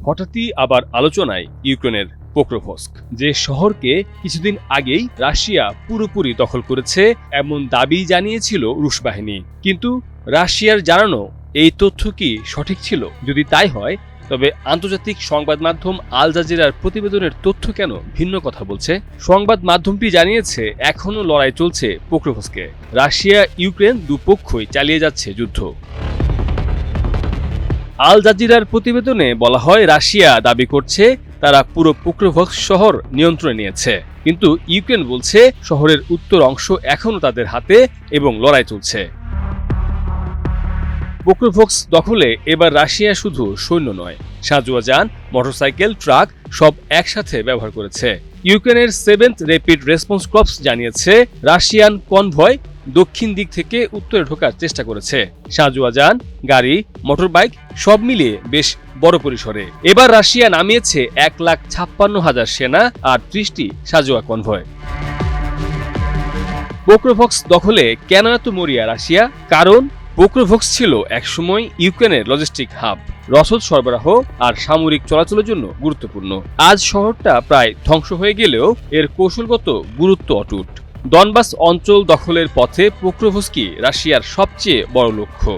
হঠাৎই আবার আলোচনায় ইউক্রেনের পোক্রোভস্ক, যে শহরকে কিছুদিন আগেই রাশিয়া পুরোপুরি দখল করেছে এমন দাবি জানিয়েছিল রুশ বাহিনী। কিন্তু রাশিয়ার জানানো এই তথ্য কি সঠিক ছিল? যদি তাই হয়, তবে আন্তর্জাতিক সংবাদ মাধ্যম আল জাজিরার প্রতিবেদনের তথ্য কেন ভিন্ন কথা বলছে? সংবাদ মাধ্যমটি জানিয়েছে এখনও লড়াই চলছে পোক্রোভস্কে। রাশিয়া ইউক্রেন দুপক্ষই চালিয়ে যাচ্ছে যুদ্ধ। আল জাজিরার প্রতিবেদনে বলা হয়, রাশিয়া দাবি করছে তারা পুরো পোক্রোভস্ক শহর নিয়ন্ত্রণে নিয়েছে, কিন্তু ইউক্রেন বলছে শহরের উত্তর অংশ এখনও তাদের হাতে এবং লড়াই চলছে। পোক্রোভস্ক দখলে এবার রাশিয়া শুধু সৈন্য নয়, সাঁজোয়া যান, মোটরসাইকেল, ট্রাক সব একসাথে ব্যবহার করেছে। ইউক্রেনের 7th র্যাপিড রেসপন্স কর্পস জানিয়েছে রাশিয়ান কনভয় দক্ষিণ দিক থেকে উত্তরে ঢোকার চেষ্টা করেছে। সাঁজোয়া যান, গাড়ি, মোটরবাইক সব মিলিয়ে বেশ বড় পরিসরে। এবার রাশিয়া নামিয়েছে 1,56,000 সেনা আর 30টি সাঁজোয়া কনভয়। পোক্রোভস্ক দখলে কেন এত মরিয়া রাশিয়া? কারণ পোক্রোভস্ক ছিল একসময় ইউক্রেনের লজিস্টিক হাব, রসদ সরবরাহ আর সামরিক চলাচলের জন্য গুরুত্বপূর্ণ। আজ শহরটা প্রায় ধ্বংস হয়ে গেলেও এর কৌশলগত গুরুত্ব অটুট। ডনবাস অঞ্চল দখলের পথে পোক্রোভস্কই রাশিয়ার সবচেয়ে বড় লক্ষ্য।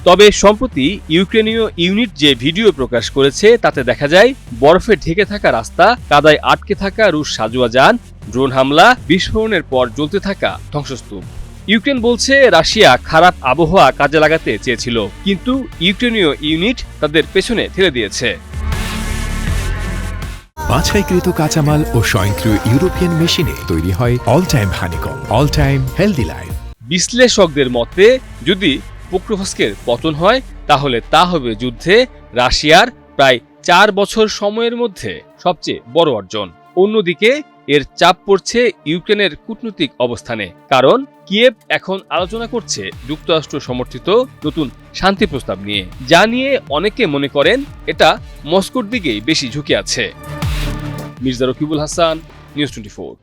তবে সম্প্রতি ইউক্রেনীয় ইউনিট যে ভিডিও প্রকাশ করেছে তাতে দেখা যায় বরফে ঢেকে থাকা রাস্তা, কাদায় আটকে থাকা রুশ সাঁজোয়া যান, ড্রোন হামলা, বিস্ফোরণের পর জ্বলতে থাকা ধ্বংসস্তূপ। ইউক্রেন বলছে রাশিয়া খারাপ আবহাওয়া কাজে লাগাতে চেয়েছিল, কিন্তু ইউক্রেনীয় ইউনিট তাদের পেছনে ঠেলে দিয়েছে। বাছাইকৃত কাঁচামাল ও স্বয়ংক্রিয় ইউরোপিয়ান মেশিনে তৈরি হয় all time honeycomb, all time healthy life. বিশ্লেষকদের মতে যদি পোক্রোভস্কের পতন হয়, তাহলে তা হবে যুদ্ধে রাশিয়ার প্রায় 4 বছর সময়ের মধ্যে সবচেয়ে বড় অর্জন। অন্যদিকে এর চাপ পড়ছে ইউক্রেনের কূটনৈতিক অবস্থানে, কারণ কিয়েভ এখন আলোচনা করছে যুক্তরাষ্ট্র সমর্থিত নতুন শান্তি প্রস্তাব নিয়ে, যা নিয়ে অনেকে মনে করেন এটা মস্কোর দিকেই বেশি ঝুঁকে আছে। মির্জা রকিবুল হাসান, নিউজ 24।